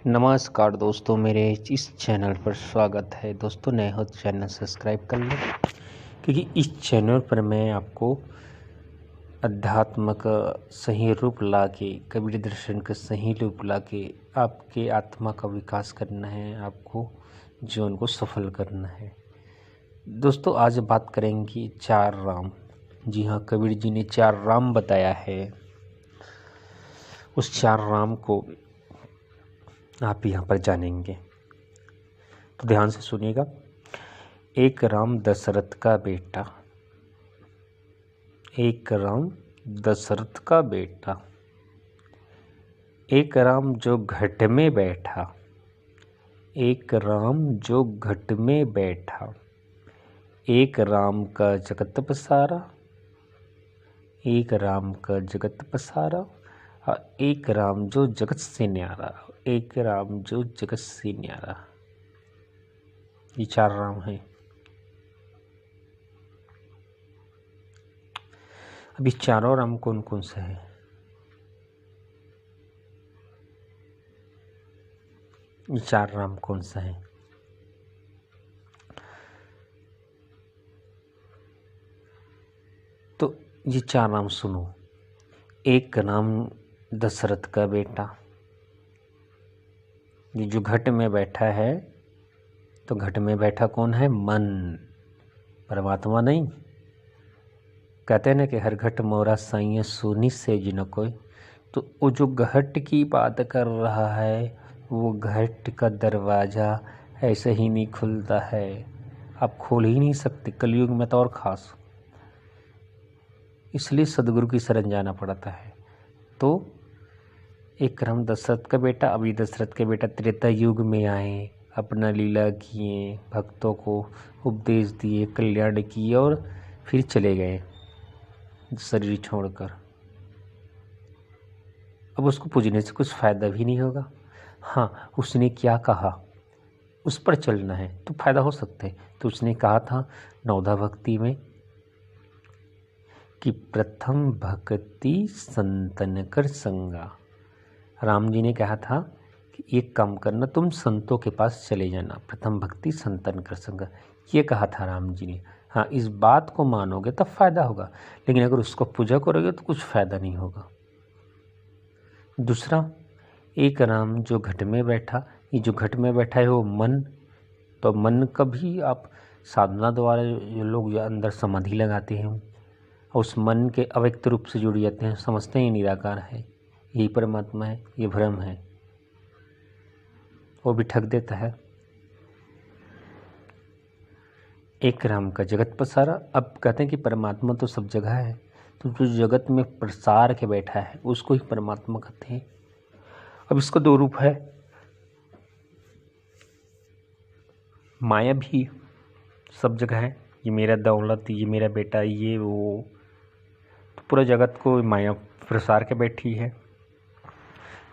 नमस्कार दोस्तों, मेरे इस चैनल पर स्वागत है। दोस्तों, नए हो तो चैनल सब्सक्राइब कर लें, क्योंकि इस चैनल पर मैं आपको अध्यात्म का सही रूप ला के, कबीर दर्शन का सही रूप ला के आपके आत्मा का विकास करना है, आपको जीवन को सफल करना है। दोस्तों, आज बात करेंगे 4 राम। जी हाँ, कबीर जी ने 4 राम बताया है। उस 4 राम को आप यहाँ पर जानेंगे, तो ध्यान से सुनिएगा। एक राम दशरथ का बेटा, एक राम दशरथ का बेटा, एक राम जो घट में बैठा, एक राम जो घट में बैठा, एक राम का जगत पसारा, एक राम का जगत पसारा, और एक राम जो जगत से न्यारा, एक राम जो जगत से न्यारा। ये 4 राम हैं। अभी चारों राम कौन कौन से हैं? ये 4 राम कौन सा है? तो ये 4 नाम सुनो। एक नाम दशरथ का बेटा, ये जो घट में बैठा है, तो घट में बैठा कौन है? मन, परमात्मा नहीं। कहते हैं ना कि हर घट मोरा साईं सोनी से जिन कोई। तो वो जो घट की बात कर रहा है, वो घट का दरवाज़ा ऐसे ही नहीं खुलता है, आप खोल ही नहीं सकते, कलयुग में तो और ख़ास। इसलिए सदगुरु की शरण जाना पड़ता है। तो एक राम दशरथ का बेटा, अभी दशरथ के बेटा त्रेता युग में आए, अपना लीला किए, भक्तों को उपदेश दिए, कल्याण किए और फिर चले गए शरीर छोड़कर। अब उसको पूजने से कुछ फ़ायदा भी नहीं होगा। हाँ, उसने क्या कहा उस पर चलना है तो फायदा हो सकता है। तो उसने कहा था नवधा भक्ति में कि प्रथम भक्ति संतन कर संगा। राम जी ने कहा था कि एक काम करना, तुम संतों के पास चले जाना, प्रथम भक्ति संतन कर संगा, ये कहा था राम जी ने। हाँ, इस बात को मानोगे तब फायदा होगा, लेकिन अगर उसको पूजा करोगे तो कुछ फायदा नहीं होगा। दूसरा, एक राम जो घट में बैठा, ये जो घट में बैठा है वो मन। तो मन का भी आप साधना द्वारा जो लोग अंदर समाधि लगाते हैं, और उस मन के अव्यक्त रूप से जुड़ जाते हैं, समझते हैं निराकार है, यही परमात्मा है, ये भ्रम है, वो भी ठग देता है। एक राम का जगत पसारा। अब कहते हैं कि परमात्मा तो सब जगह है, तो जो जगत में प्रसार के बैठा है उसको ही परमात्मा कहते हैं। अब इसका 2 रूप है। माया भी सब जगह है, ये मेरा दौलत, ये मेरा बेटा, ये वो, तो पूरा जगत को माया प्रसार के बैठी है।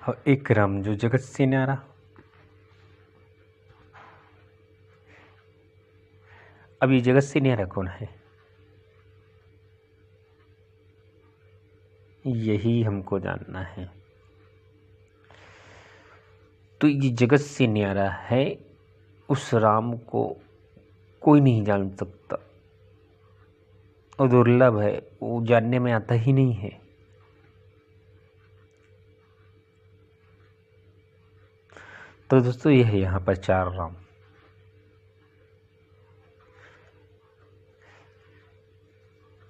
और एक राम जो जगत से न्यारा। अब ये जगत से न्यारा कौन है? यही हमको जानना है। तो ये जगत से न्यारा है, उस राम को कोई नहीं जान सकता, और दुर्लभ है, वो जानने में आता ही नहीं है। तो दोस्तों, ये है यहाँ पर 4 राम।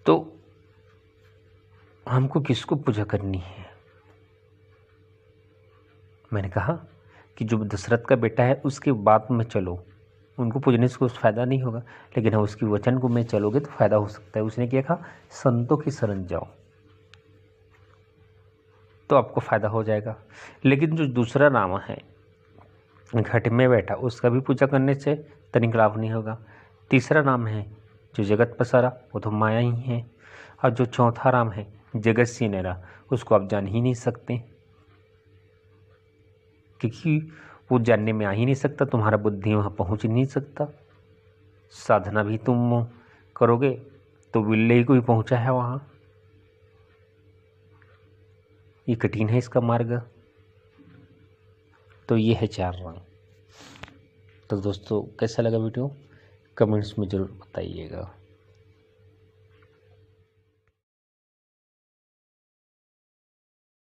तो हमको किसको पूजा करनी है? मैंने कहा कि जो दशरथ का बेटा है उसके बात में चलो, उनको पूजने से कुछ फ़ायदा नहीं होगा, लेकिन हाँ, उसकी वचन को में चलोगे तो फ़ायदा हो सकता है। उसने क्या कहा? संतों की शरण जाओ, तो आपको फ़ायदा हो जाएगा। लेकिन जो दूसरा नाम है घट में बैठा, उसका भी पूजा करने से तनिक लाभ नहीं होगा। तीसरा नाम है जो जगत पसारा, वो तो माया ही है। और जो चौथा राम है जगत से न्यारा, उसको आप जान ही नहीं सकते, क्योंकि वो जानने में आ ही नहीं सकता, तुम्हारा बुद्धि वहाँ पहुँच नहीं सकता। साधना भी तुम करोगे तो बिल्ले ही कोई पहुँचा है वहाँ, ये कठिन है इसका मार्ग। तो ये है 4 रंग। तो दोस्तों कैसा लगा वीडियो कमेंट्स में ज़रूर बताइएगा।